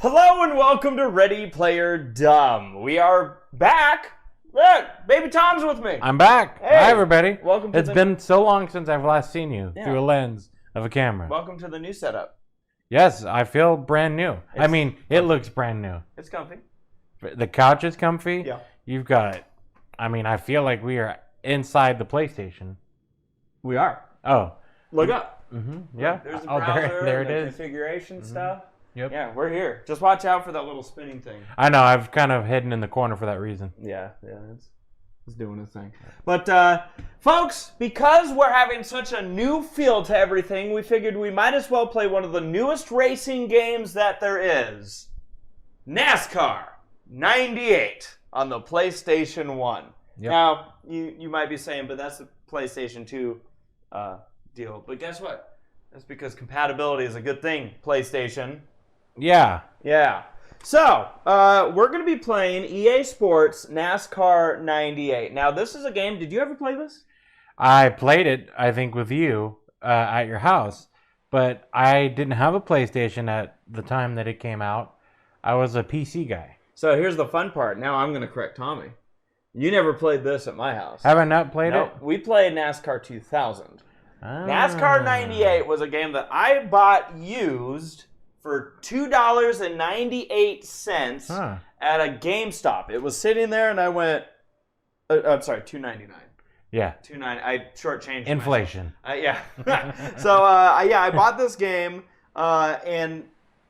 Hello and welcome to Ready Player Dumb. We are back. Look, Baby Tom's with me. I'm back. Hey, hi, everybody. Welcome to It's been so long since I've last seen you through a lens of a camera. Welcome to the new setup. Yes, I feel brand new. It looks brand new. It's comfy. The couch is comfy. Yeah. You've got, I feel like we are inside the PlayStation. We are. Oh. Look up. Mm-hmm. Yeah. There's the browser, there it the is. configuration stuff. Yep. Yeah, we're here. Just watch out for that little spinning thing. I know. I've kind of hidden in the corner for that reason. Yeah, it's doing its thing. But, folks, because we're having such a new feel to everything, we figured we might as well play one of the newest racing games that there is. NASCAR 98 on the PlayStation 1. Yep. Now, you might be saying, but that's the PlayStation 2 deal. But guess what? That's because compatibility is a good thing, PlayStation. Yeah. Yeah. So, we're going to be playing EA Sports NASCAR 98. Now, this is a game. Did you ever play this? I played it, I think, with you at your house, but I didn't have a PlayStation at the time that it came out. I was a PC guy. So, here's the fun part. Now, I'm going to correct Tommy. You never played this at my house. Have I not played it? We played NASCAR 2000. Ah. NASCAR 98 was a game that I bought used for $2.98 at a GameStop. It was sitting there, and I went, I'm sorry, $2.99. Yeah. I shortchanged inflation. Yeah. So, I bought this game, and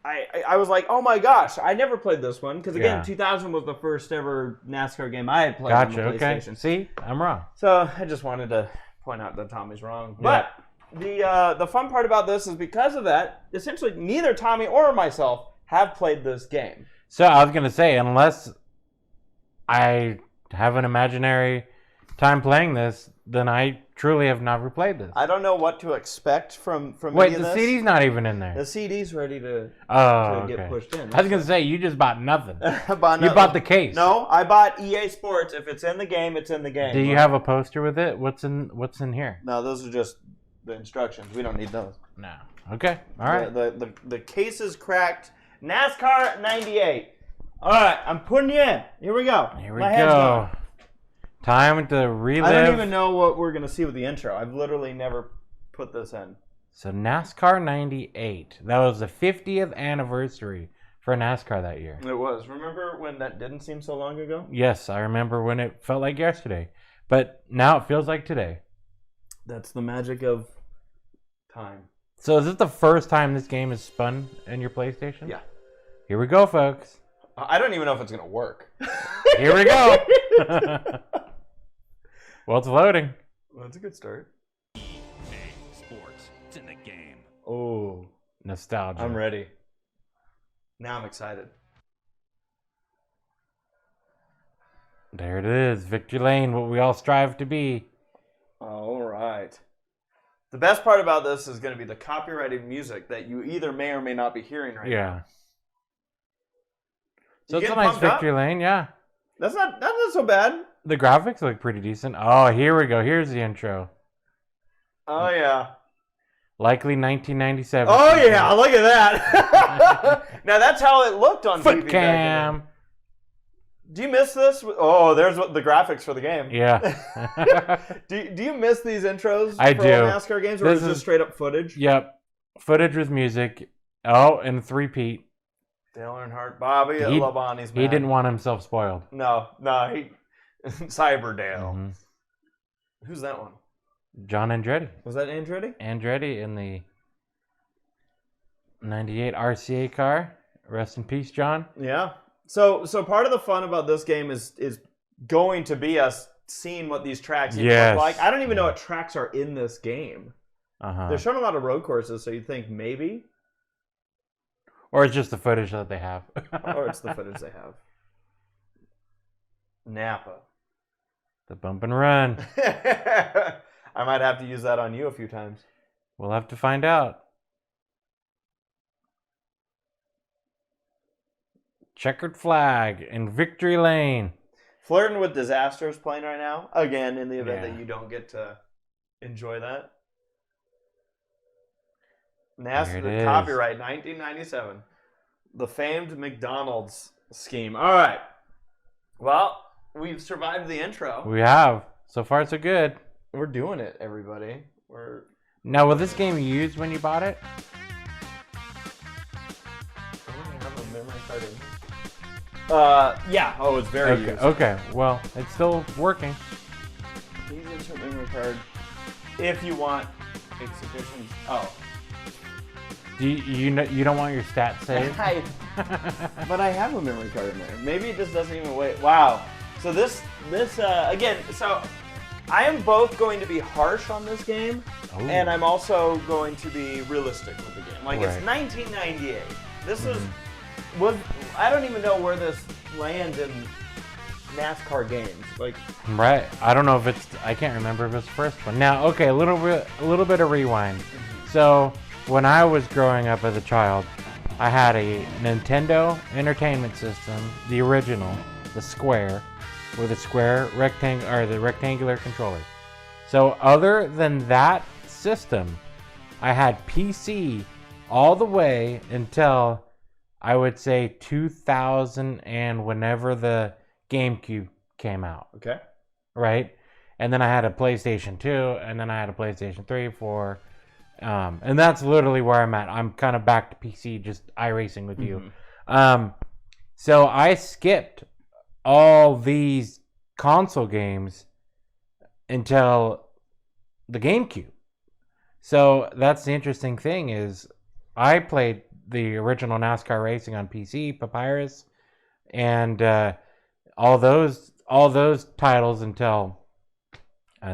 I was like, oh my gosh, I never played this one. Because, again, 2000 was the first ever NASCAR game I had played on the PlayStation. Okay. See? I'm wrong. So, I just wanted to point out that Tommy's wrong. But the fun part about this is because of that, essentially neither Tommy or myself have played this game. So I was going to say, unless I have an imaginary time playing this, then I truly have never played this. I don't know what to expect from Wait, any of the this. CD's not even in there. The CD's ready to get pushed in. I was going to say, you just bought nothing. You bought the case. No, I bought EA Sports. If it's in the game, it's in the game. Do you have a poster with it? What's in here? No, those are just the instructions. We don't need those. No. Okay. All right. The case is cracked. NASCAR 98. All right, I'm putting you in. Here we go. Here we go. Time to relive. I don't even know what we're going to see with the intro. I've literally never put this in. So NASCAR 98. That was the 50th anniversary for NASCAR that year. It was. Remember when that didn't seem so long ago? Yes, I remember when it felt like yesterday. But now it feels like today. That's the magic of time. So is this the first time this game is spun in your PlayStation? Yeah. Here we go, folks. I don't even know if it's going to work. Here we go. Well, it's loading. Well, that's a good start. EA Sports. It's in the game. Oh. Nostalgia. I'm ready. Now I'm excited. There it is. Victory Lane, what we all strive to be. All right. The best part about this is going to be the copyrighted music that you either may or may not be hearing right now. Yeah. So You it's a getting nice pumped up? Victory Lane, yeah. That's not so bad. The graphics look pretty decent. Oh, here we go. Here's the intro. Oh, yeah. Likely 1997. Oh, yeah. Look at that. Now, that's how it looked on Foot TV back cam. then. Do you miss this? Oh, there's the graphics for the game. Yeah. Do you miss these intros I for do. old NASCAR games, or is this straight up footage? Yep. Footage with music. Oh, and three-peat. Dale Earnhardt, Bobby Labonte's man. He didn't want himself spoiled. No, he Cyberdale. Mm-hmm. Who's that one? John Andretti. Was that Andretti? Andretti in the 98 RCA car. Rest in peace, John. Yeah. So part of the fun about this game is going to be us seeing what these tracks even look like. I don't even know what tracks are in this game. They're showing a lot of road courses, so you'd think maybe. Or it's just the footage that they have. Or it's the footage they have. Napa. The bump and run. I might have to use that on you a few times. We'll have to find out. Checkered flag in Victory Lane. Flirting with Disaster is playing right now. Again, in the event that you don't get to enjoy that. NASCAR copyright 1997. The famed McDonald's scheme. All right. Well, we've survived the intro. We have. So far, so good. We're doing it, everybody. Now, was this game used when you bought it? I don't have a memory card in here. Yeah. Oh, it's very used. Okay. Well, it's still working. Please insert memory card if you want exhibitions. Oh. Do you don't want your stats saved? But I have a memory card in there. Maybe it just doesn't even wait. Wow. So this again. So I am both going to be harsh on this game, and I'm also going to be realistic with the game. Like it's 1998. This was I don't even know where this lands in NASCAR games. Like right. I don't know if it's. I can't remember if it's the first one. Now, okay, a little bit of rewind. So. When I was growing up as a child, I had a Nintendo Entertainment System, the original, the Square, with a square the rectangular controller. So other than that system, I had PC all the way until I would say 2000 and whenever the GameCube came out. Okay. Right? And then I had a PlayStation 2, and then I had a PlayStation 3, 4. And that's literally where I'm at. I'm kind of back to PC, just iRacing with you. So I skipped all these console games until the GameCube. So that's the interesting thing is I played the original NASCAR racing on PC, Papyrus, and all those titles until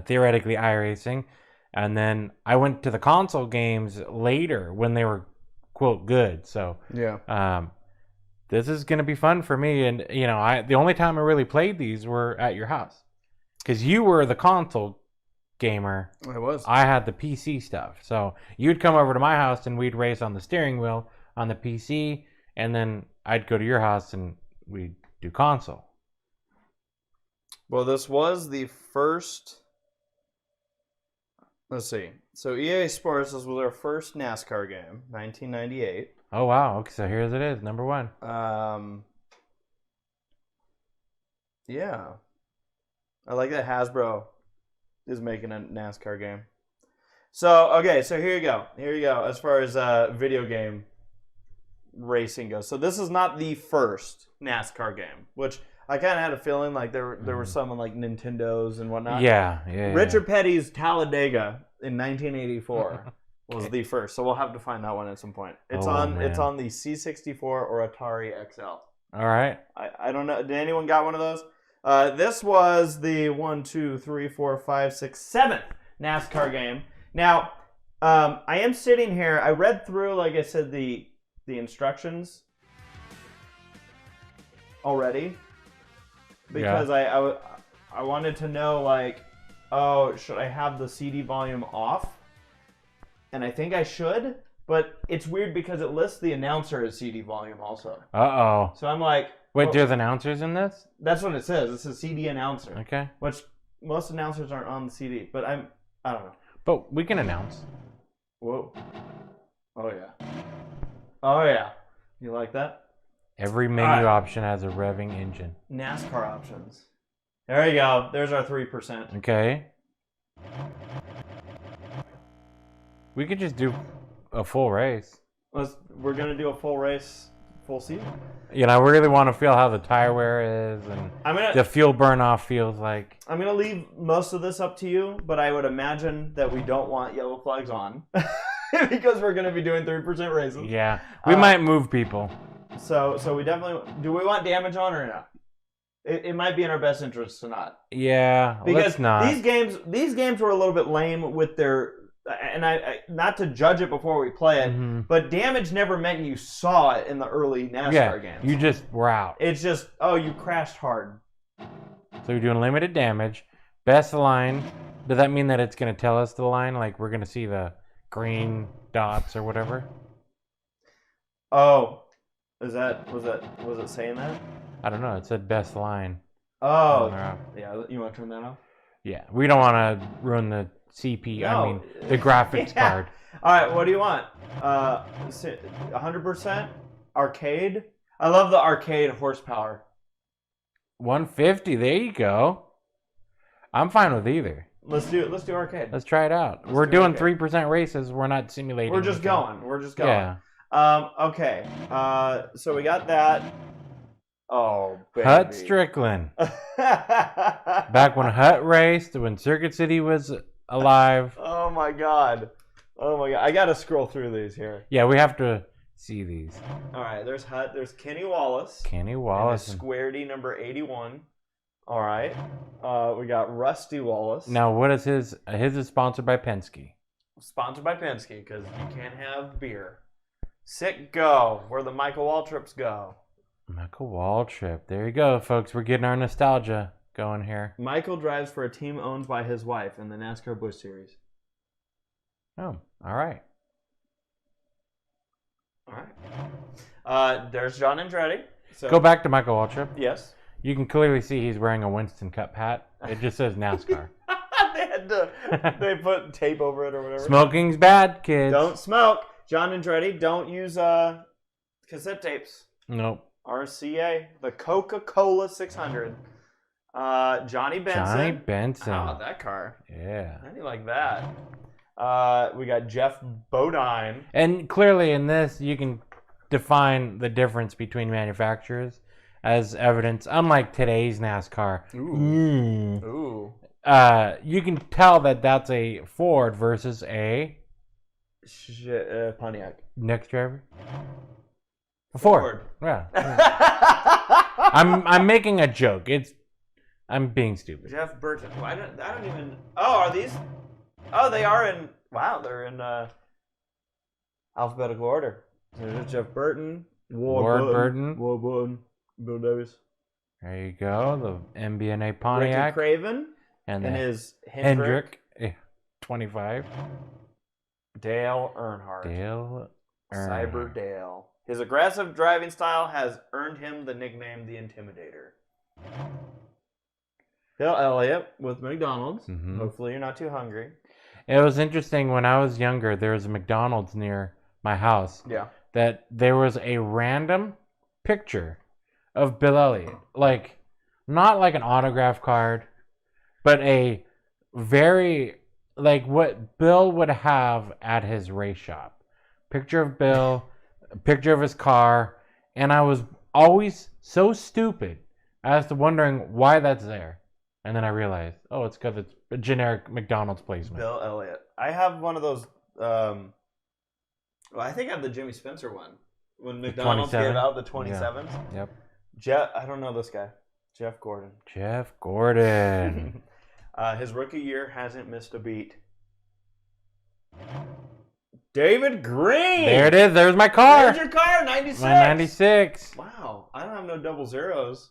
theoretically iRacing. And then I went to the console games later when they were, quote, good. So yeah, this is going to be fun for me. And, you know, the only time I really played these were at your house. Because you were the console gamer. I was. I had the PC stuff. So you'd come over to my house and we'd race on the steering wheel on the PC. And then I'd go to your house and we'd do console. Well, this was the first... Let's see. So EA Sports, this was our first NASCAR game, 1998. Oh, wow. Okay, so here's it is, number one. Yeah. I like that Hasbro is making a NASCAR game. So, okay, so here you go. Here you go, as far as video game racing goes. So this is not the first NASCAR game, which... I kind of had a feeling like there were some on like Nintendos and whatnot. Yeah. Richard Petty's Talladega in 1984 was the first, so we'll have to find that one at some point. It's on the C64 or Atari XL. All right. I don't know. Did anyone got one of those? This was the 7th NASCAR game. Now, I am sitting here. I read through, like I said, the instructions already. Because I wanted to know, like, oh, should I have the CD volume off? And I think I should, but it's weird because it lists the announcer as CD volume also. Uh-oh. So I'm like... Wait, there's announcers in this? That's what it says. It says CD announcer. Okay. Which most announcers aren't on the CD, but I don't know. But we can announce. Whoa. Oh, yeah. Oh, yeah. You like that? Every menu option has a revving engine. NASCAR options. There you go. There's our 3%. Okay. We could just do a full race. We're going to do a full race, full season. You know, I really want to feel how the tire wear is and the fuel burn off feels like. I'm going to leave most of this up to you, but I would imagine that we don't want yellow flags on because we're going to be doing 3% races. Yeah. We might move people. So we definitely... Do we want damage on or no? It might be in our best interest to not. Yeah, because let's not. These games were a little bit lame with their... And I not to judge it before we play it, but damage never meant you saw it in the early NASCAR games. You just were out. It's just, oh, you crashed hard. So you're doing limited damage. Best line. Does that mean that it's going to tell us the line? Like we're going to see the green dots or whatever? Oh. Was it saying that? I don't know. It said best line. Oh, yeah. You want to turn that off? Yeah, we don't want to ruin the CP. No. I mean, the graphics card. All right. What do you want? 100%. arcade. I love the arcade horsepower. 150. There you go. I'm fine with either. Let's do arcade. Let's try it out. We're doing 3% races. We're not simulating. We're just going. Yeah. Okay. So we got that. Oh, baby. Hut Strickland. Back when Hut raced, when Circuit City was alive. Oh my god. I gotta scroll through these here. Yeah, we have to see these. All right. There's Hut. There's Kenny Wallace. Kenny Wallace. And Squaredy number 81. All right. We got Rusty Wallace. Now, what is his? His is sponsored by Penske. Sponsored by Penske because you can't have beer. Sick Go, where the Michael Waltrips go. Michael Waltrip. There you go, folks. We're getting our nostalgia going here. Michael drives for a team owned by his wife in the NASCAR Busch Series. Oh, all right. All right. There's John Andretti. So, Go back to Michael Waltrip. Yes. You can clearly see he's wearing a Winston Cup hat. It just says NASCAR. They put tape over it or whatever. Smoking's bad, kids. Don't smoke. John Andretti, don't use cassette tapes. Nope. RCA, the Coca-Cola 600. Johnny Benson. Johnny Benson. How about that car? Yeah. How do you like that? We got Jeff Bodine. And clearly in this, you can define the difference between manufacturers as evidence. Unlike today's NASCAR. Ooh. You can tell that that's a Ford versus a Pontiac. next driver. A Ford. Yeah. I'm making a joke. I'm being stupid. Jeff Burton. Well, I don't even. Oh, are these? Oh, they are in. Wow, they're in alphabetical order. So there's Jeff Burton, Ward Burton. Bill Davis. There you go. The MBNA Pontiac. Ricky Craven and his Hendrick. 25. Dale Earnhardt. Dale Earnhardt. Cyber Dale. His aggressive driving style has earned him the nickname the Intimidator. Bill Elliott with McDonald's. Mhm. Hopefully you're not too hungry. It was interesting when I was younger, there was a McDonald's near my house. Yeah. That there was a random picture of Bill Elliott. Like, not like an autograph card, but a very, like what Bill would have at his race shop. Picture of Bill, a picture of his car, and I was always so stupid as to wondering why that's there. And then I realized, oh, it's because it's a generic McDonald's placement. Bill Elliott. I have one of those. Well, I think I have the Jimmy Spencer one. When McDonald's gave 27? out the 27s. Yep. I don't know this guy. Jeff Gordon. Jeff Gordon. His rookie year hasn't missed a beat. David Green. There it is. There's my car. There's your car, 96. My 96. Wow. I don't have no double zeros.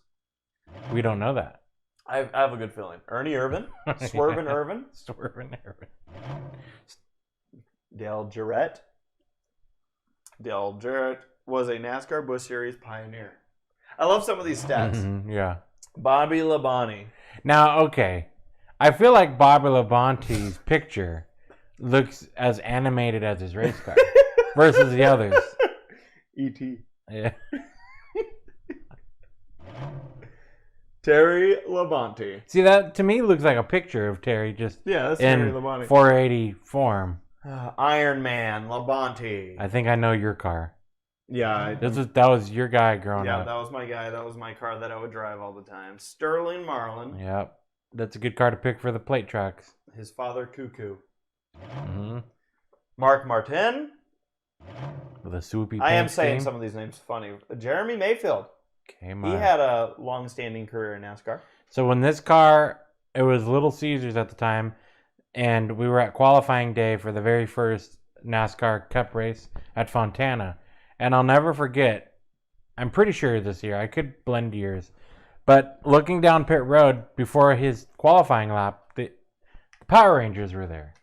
We don't know that. I have a good feeling. Ernie Irvin. Swervin' Irvin. Swervin' Irvin. Dale Jarrett. Dale Jarrett was a NASCAR Busch Series pioneer. I love some of these stats. Mhm, yeah. Bobby Labonte. Now, okay. I feel like Bobby Labonte's picture looks as animated as his race car versus the others. E.T. Yeah. Terry Labonte. See, that to me looks like a picture of Terry just Yeah, that's Terry in Labonte. 480 form. Iron Man Labonte. I think I know your car. Yeah. That was your guy growing Yeah, up. that was my guy. That was my car that I would drive all the time. Sterling Marlin. Yep. That's a good car to pick for the plate tracks. His father, Cuckoo. Mm-hmm. Mark Martin. With a swoopy I am paint saying scheme. some of these names funny. Jeremy Mayfield. Okay, He had a long-standing career in NASCAR. So when this car, it was Little Caesars at the time, and we were at qualifying day for the very first NASCAR Cup race at Fontana. And I'll never forget, I'm pretty sure this year, I could blend years, but looking down pit road before his qualifying lap, the Power Rangers were there.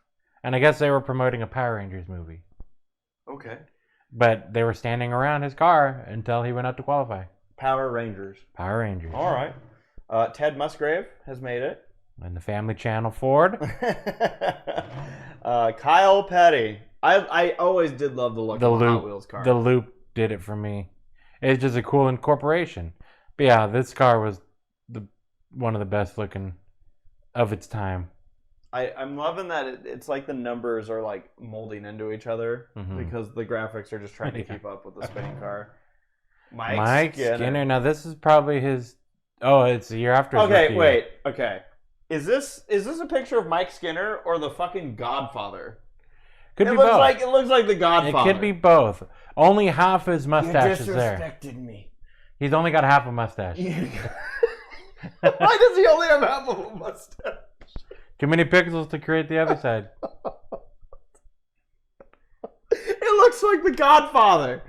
And I guess they were promoting a Power Rangers movie. Okay. But they were standing around his car until he went out to qualify. Power Rangers. Power Rangers. All right. Ted Musgrave has made it. And the Family Channel Ford. Kyle Petty. I always did love the look of the Hot Wheels car. The Loop did it for me. It's just a cool incorporation. But yeah, this car was one of the best looking of its time. I'm loving that it's like the numbers are like molding into each other because the graphics are just trying to keep up with the spinning car. Mike Skinner. Now this is probably his. Oh, it's the year after. His Okay, rookie wait. year. Okay, is this a picture of Mike Skinner or the fucking Godfather? Could be both. It looks like the Godfather. It could be both. Only half his mustache is there. You disrespected me. He's only got half a mustache. Why does he only have half of a mustache? Too many pixels to create the other side. It looks like the Godfather.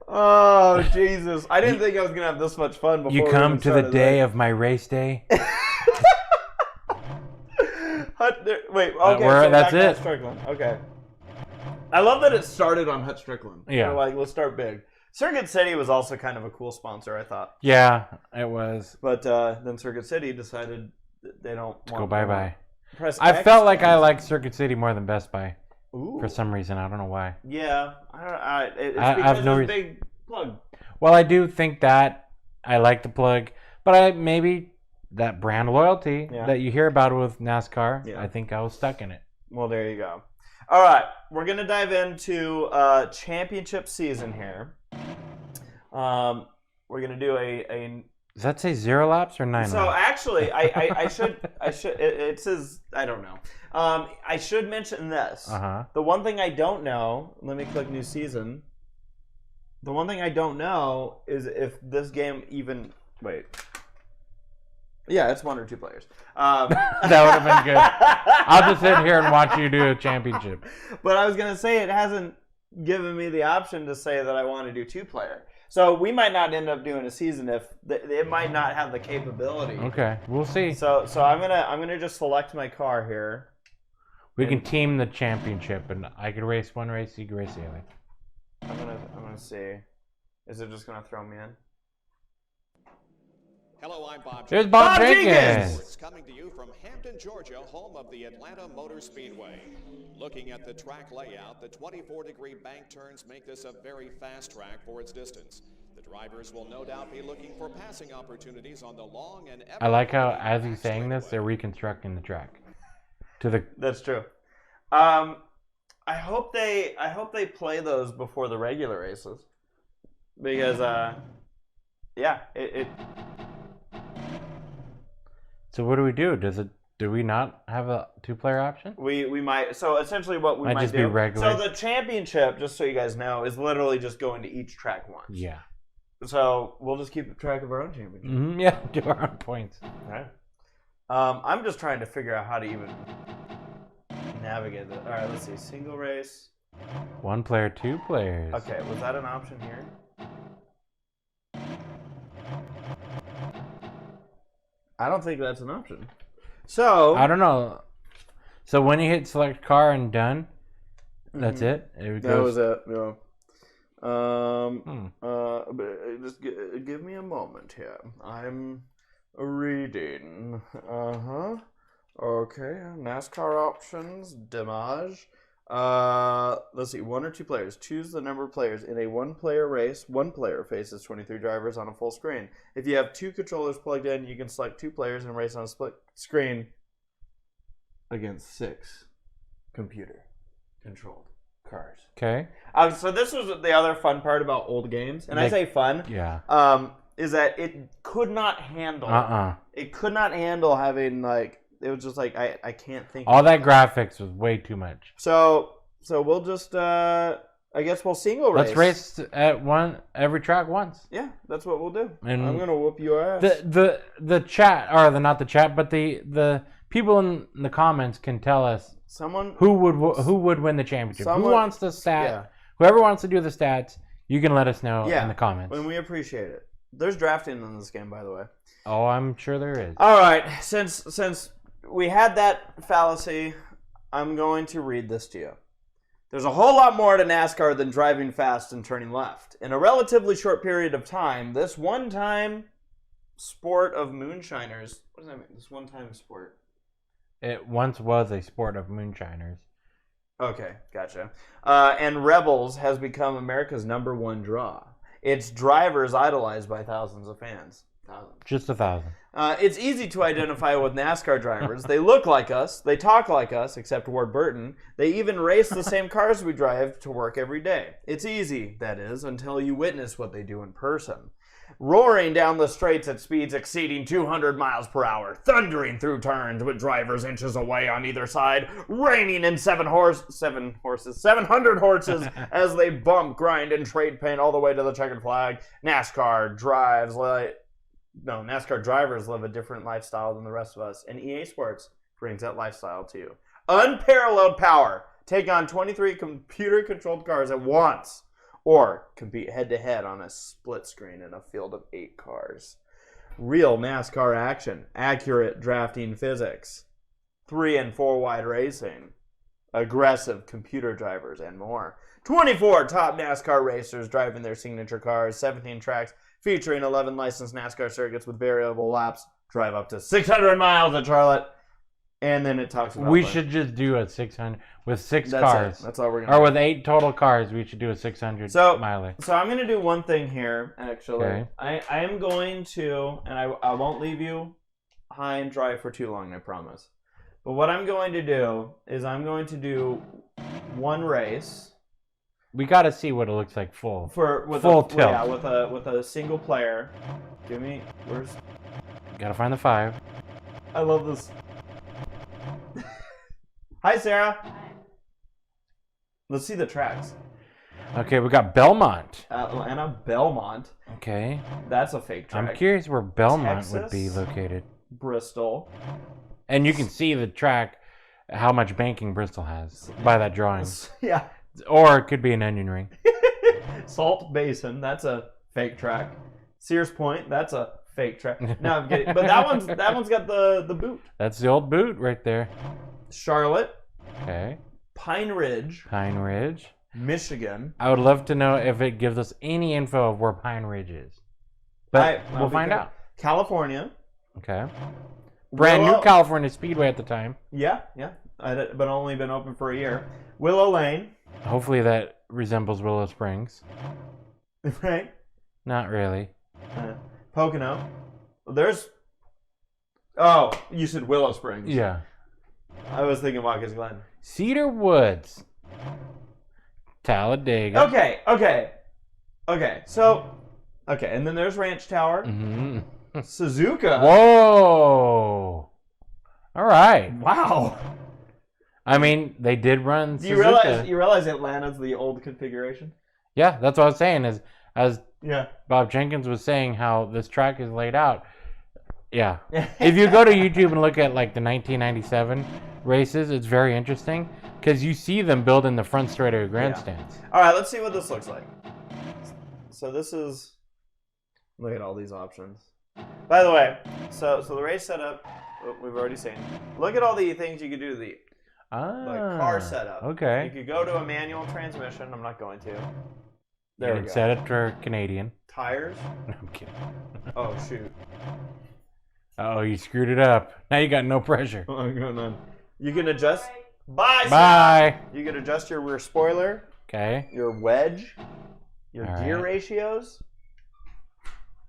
Oh, Jesus. I didn't think I was going to have this much fun before. You come to the day of my race day. Wait, okay. That's it. Hut Strickland. Okay. I love that it started on Hut Strickland. Yeah. They're like, let's start big. Circuit City was also kind of a cool sponsor, I thought. Yeah, it was. But then Circuit City decided they don't want to go bye-bye. Press I X felt like I liked Circuit City more than Best Buy. Ooh. For some reason. I don't know why. Yeah. It's I because have no it's a big plug. Well, I do think that I like the plug, but maybe that brand loyalty that you hear about with NASCAR, I think I was stuck in it. Well, there you go. All right. We're going to dive into championship season here. We're going to do a Does that say 0 laps or 9 laps? So actually, I should it says I don't know. I should mention this. The one thing I don't know. Let me click new season. The one thing I don't know is if this game even wait. Yeah, it's 1 or 2 players. That would have been good. I'll just sit here and watch you do a championship. But I was gonna say it hasn't given me the option to say that I want to do 2-player. So we might not end up doing a season if it might not have the capability. Okay, we'll see. So I'm gonna just select my car here. We can team the championship, and I could race one race, you can race the other. I'm gonna see. Is it just gonna throw me in? Hello, I'm Bob. There's Bob Jenkins. Coming to you from Hampton, Georgia, home of the Atlanta Motor Speedway. Looking at the track layout, the 24-degree bank turns make this a very fast track for its distance. The drivers will no doubt be looking for passing opportunities on the long and I like how, as he's saying this, they're reconstructing the track. That's true. I hope they play those before the regular races, because it. So what do we do? Do we not have a 2-player option? We might. So essentially, what we might just do. Be regular. So the championship, just so you guys know, is literally just going to each track once. Yeah. So we'll just keep track of our own championship. Yeah, do our own points. Okay. I'm just trying to figure out how to even navigate this. All right, let's see. Single race. 1 player, 2 players. Okay, was that an option here? I don't think that's an option. So I don't know. So when you hit select car and done, that's it. That was it. Yeah. Just give me a moment here. I'm reading. Okay. NASCAR options. Damage. Let's see. 1 or 2 players. Choose the number of players in a 1-player race. 1 player faces 23 drivers on a full screen. If you have 2 controllers plugged in, you can select 2 players and race on a split screen against 6 computer-controlled cars. Okay. So this was the other fun part about old games, and I say fun. Yeah. Is that it could not handle. It could not handle having It was just like I can't think. All that graphics was way too much. So we'll just I guess we'll single race. Let's race at every track once. Yeah, that's what we'll do. And I'm gonna whoop your ass. The chat, or not the chat, but the people in the comments can tell us who would win the championship. Who wants the stat? Yeah. Whoever wants to do the stats, you can let us know in the comments. And we appreciate it. There's drafting in this game, by the way. Oh, I'm sure there is. All right, since we had that fallacy, I'm going to read this to you. There's a whole lot more to NASCAR than driving fast and turning left. In a relatively short period of time, this one-time sport of moonshiners... What does that mean? This one-time sport? It once was a sport of moonshiners. Okay, gotcha. And Rebels has become America's #1 draw. its drivers idolized by thousands of fans. Just 1,000. It's easy to identify with NASCAR drivers. They look like us. They talk like us, except Ward Burton. They even race the same cars we drive to work every day. It's easy, that is, until you witness what they do in person. Roaring down the straights at speeds exceeding 200 miles per hour, thundering through turns with drivers inches away on either side, reining in 700 horses as they bump, grind, and trade paint all the way to the checkered flag. NASCAR drivers live a different lifestyle than the rest of us, and EA Sports brings that lifestyle to you. Unparalleled power. Take on 23 computer-controlled cars at once, or compete head-to-head on a split screen in a field of 8 cars. Real NASCAR action. Accurate drafting physics. 3 and 4 wide racing. Aggressive computer drivers, and more. 24 top NASCAR racers driving their signature cars. 17 tracks featuring 11 licensed NASCAR circuits with variable laps. Drive up to 600 miles at Charlotte. And then it talks about... We should just do a 600 with 6 That's cars. it. That's all we're going to Or do. with 8 total cars, we should do a 600 miler. So I'm going to do one thing here, actually. Okay. I am going to, and I won't leave you high and dry for too long, I promise. But what I'm going to do is I'm going to do one race. We got to see what it looks like full With tilt. Yeah, with a single player. Where's... Got to find the 5. I love this. Hi, Sarah. Hi. Let's see the tracks. Okay, we got Belmont. Atlanta, Belmont. Okay. That's a fake track. I'm curious where Belmont would be Texas, located. Bristol. And you can see the track, how much banking Bristol has by that drawing. Yeah. Or it could be an onion ring. Salt Basin, that's a fake track. Sears Point, that's a fake track. No, I'm kidding. But that one's got the boot. That's the old boot right there. Charlotte. Okay. Pine Ridge. Pine Ridge. Michigan. I would love to know if it gives us any info of where Pine Ridge is. But we'll find out. California. Okay. Brand new California Speedway at the time. Yeah. But only been open for a year. Willow Lane. Hopefully that resembles Willow Springs. Right? Not really. Pocono. Oh, you said Willow Springs. Yeah. I was thinking Watkins Glen. Cedar Woods. Talladega. Okay. So, and then there's Ranch Tower. Mm-hmm. Suzuka. Whoa. All right. Wow. I mean, they did run Do Suzuka. you realize Atlanta's the old configuration? Yeah, that's what I was saying. As Yeah. Bob Jenkins was saying how this track is laid out. Yeah. If you go to YouTube and look at like the 1997 races, it's very interesting because you see them building the front straightaway grandstands. Yeah. All right, let's see what this looks like. So this is... Look at all these options. By the way, so the race setup, we've already seen. Look at all the things you could do to the car setup. Okay. You could go to a manual transmission. I'm not going to. There we go. Set it for Canadian. Tires. No, I'm kidding. Oh, shoot. Oh, you screwed it up. Now you got no pressure. Oh, going on. You can adjust. Bye. Bye. You can adjust your rear spoiler. Okay. Your wedge. Your All gear right. ratios.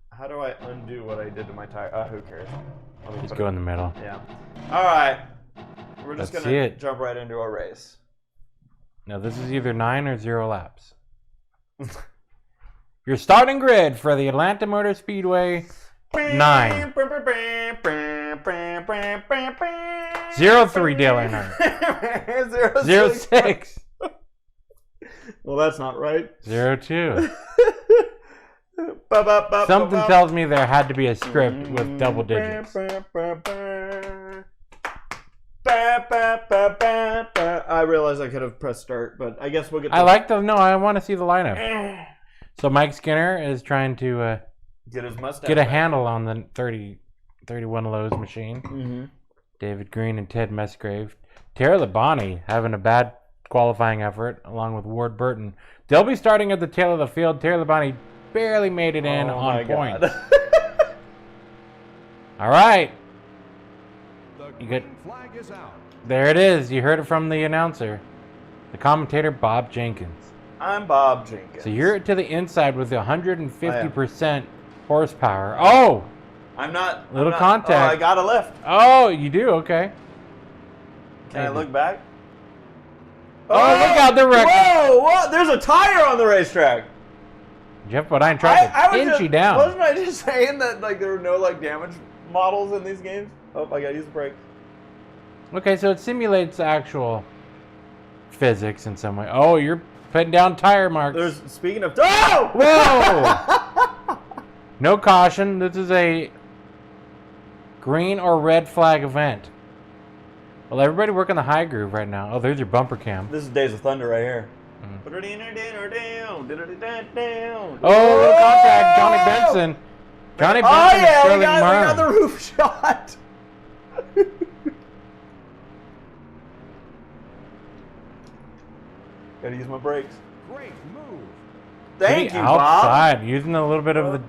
How do I undo what I did to my tire? Who cares? Just go in the middle. Yeah. All right. We're just Let's going see to it. jump right into a race. Now this is either 9 or 0 laps. Your starting grid for the Atlanta Motor Speedway, 9. 0-3 Dale Earnhardt. 0-6. Well, that's not right. 0-2. Something tells me there had to be a script with double digits. I realize I could have pressed start, but I guess we'll get. I want to see the lineup. So Mike Skinner is trying to get his mustache. Get a handle on the 31 Lowe's machine. Mm-hmm. David Green and Ted Musgrave. Terry Labonte having a bad qualifying effort along with Ward Burton. They'll be starting at the tail of the field. Terry Labonte barely made it in on point. All right. The green flag is out. There it is. You heard it from the announcer. The commentator, Bob Jenkins. I'm Bob Jenkins. So you're to the inside with 150% horsepower. Oh! I'm not. Little I'm not, contact. Oh, I got a lift. Oh, you do? Okay. Can I look back? Oh, look out, they're wrecked. Whoa, what? There's a tire on the racetrack. Jeff Bodine tried to was pinch you down. Wasn't I just saying that like there were no like damage models in these games? Oh, I gotta use the brakes. Okay, so it simulates actual physics in some way. Oh, you're putting down tire marks. Speaking of... Oh! Whoa! No caution. This is a green or red flag event. Well, everybody work on the high groove right now. Oh, there's your bumper cam. This is Days of Thunder right here. Oh, Oh, no contact. Johnny Benson. Johnny Benson Oh, and yeah, Sterling we got the Marlin. roof shot. Gotta use my brakes. Great move. Thank you, outside, Bob. using a little bit of the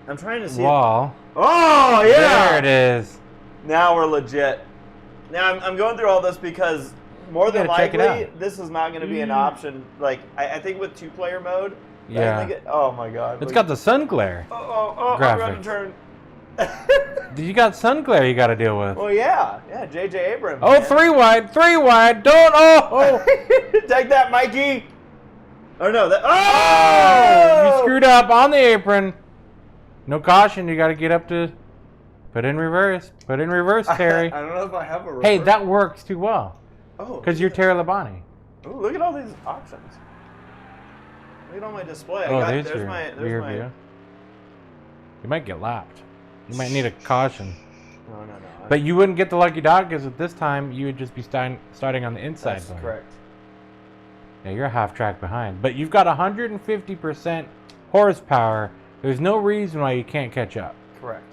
I'm trying to see. wall. Oh, yeah. There it is. Now we're legit. Now I'm going through all this because more than gotta check it likely out. this is not going to be an option. Like I think with 2-player mode. Yeah. I think oh my god. It's got the sun glare. I'm graphics. going to turn. You got sun glare you got to deal with. Well, yeah, J.J. Abrams. Oh, man. 3 wide. Don't. Oh. Take that, Mikey. Oh no, that. Oh! Oh! You screwed up on the apron. No caution. You got to get up to put in reverse. Put in reverse, Terry. I don't know if I have a reverse. Hey, that works too well. Oh. Because you're Terry Labonte. Ooh, look at all these options. Look at all my display. Oh, there's your rear view. You might get lapped. You might need a caution. No. But you wouldn't get the lucky dog because at this time you would just be starting on the inside. That's line. correct. Yeah, you're a half track behind. But you've got 150% horsepower. There's no reason why you can't catch up. Correct.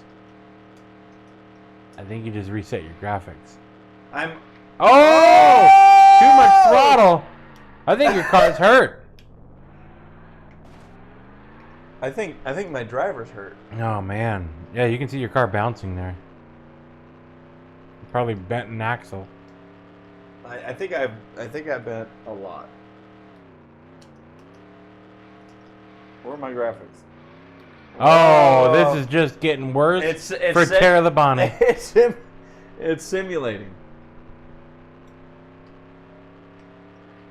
I think you just reset your graphics. I'm. Oh! Too much throttle. I think your car's hurt. I think my driver's hurt. Oh man. Yeah, you can see your car bouncing there. Probably bent an axle. I think I bent a lot. Where are my graphics? Oh, this is just getting worse for Terry Labonte. It's simulating.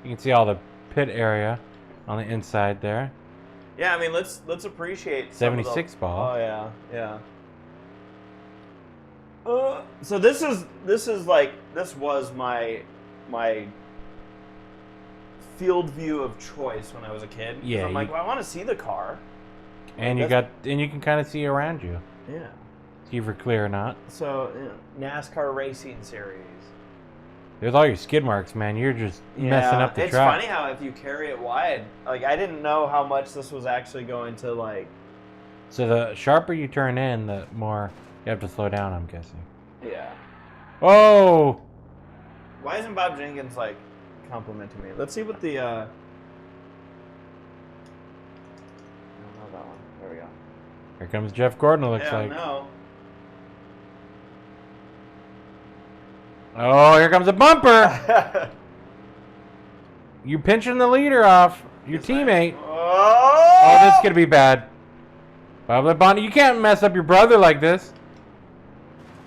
You can see all the pit area on the inside there. Yeah, I mean let's appreciate some of 76 the, ball. Oh yeah. So this was my field view of choice when I was a kid. Yeah, I'm like, well, I want to see the car. And you can kind of see around you. Yeah. See if you're clear or not. So NASCAR racing series. There's all your skid marks, man. You're just messing up the it's track. funny how if you carry it wide, like I didn't know how much this was actually going to like. So the sharper you turn in, the more you have to slow down, I'm guessing. Yeah. Oh! Why isn't Bob Jenkins like complimenting me? Let's see what the. No, not that one. There we go. Here comes Jeff Gordon, it looks Yeah, like. no. Oh, here comes a bumper! You're pinching the leader off. Your teammate. Oh, this is going to be bad. Bob Labonte, you can't mess up your brother like this.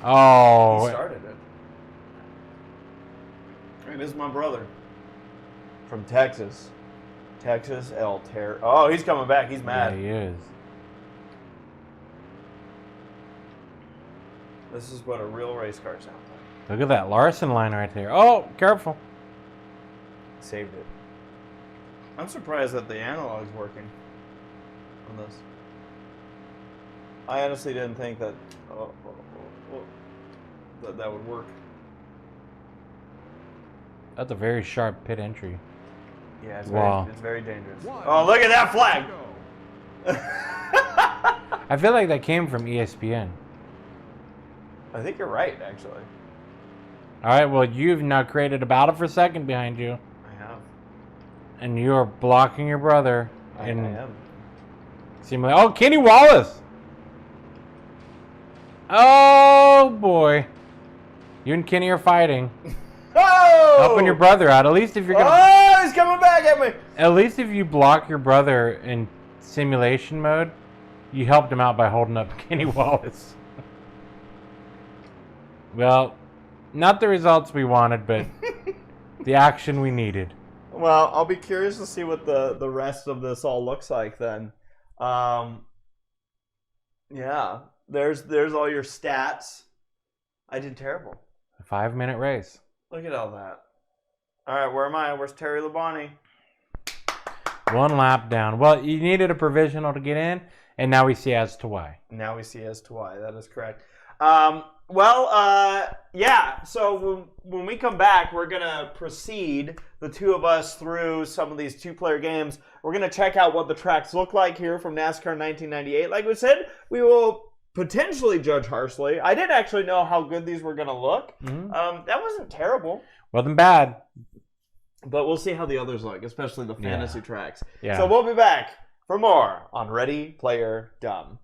Oh. He started it. Hey, this is my brother. From Texas. Texas El Ter. Oh, he's coming back. He's mad. Yeah, he is. This is what a real race car sounds like. Look at that Larson line right there. Oh, careful. Saved it. I'm surprised that the analog's working on this. I honestly didn't think that that would work. That's a very sharp pit entry. Yeah, it's Wow. very dangerous. Oh, look at that flag! I feel like that came from ESPN. I think you're right, actually. All right, well, you've now created a battle for second behind you, I have. and you are blocking your brother. I am. Oh, Kenny Wallace! Oh, boy. You and Kenny are fighting. Oh! Helping your brother out. At least if you're gonna. Oh, he's coming back at me. At least if you block your brother in simulation mode, you helped him out by holding up Kenny Wallace. Well, not the results we wanted, but the action we needed. Well, I'll be curious to see what the rest of this all looks like then. Yeah, there's all your stats. I did terrible. A 5-minute race. Look at all that. All right, where am I? Where's Terry Labonte? 1 lap down. Well, you needed a provisional to get in, and now we see as to why. Now we see as to why. That is correct. Yeah, so when we come back, we're going to proceed, the two of us, through some of these two-player games. We're going to check out what the tracks look like here from NASCAR 1998. Like we said, we will potentially judge harshly. I didn't actually know how good these were going to look. Mm-hmm. That wasn't terrible. Wasn't bad. But we'll see how the others look, especially the fantasy tracks. Yeah. So we'll be back for more on Ready Player Dumb.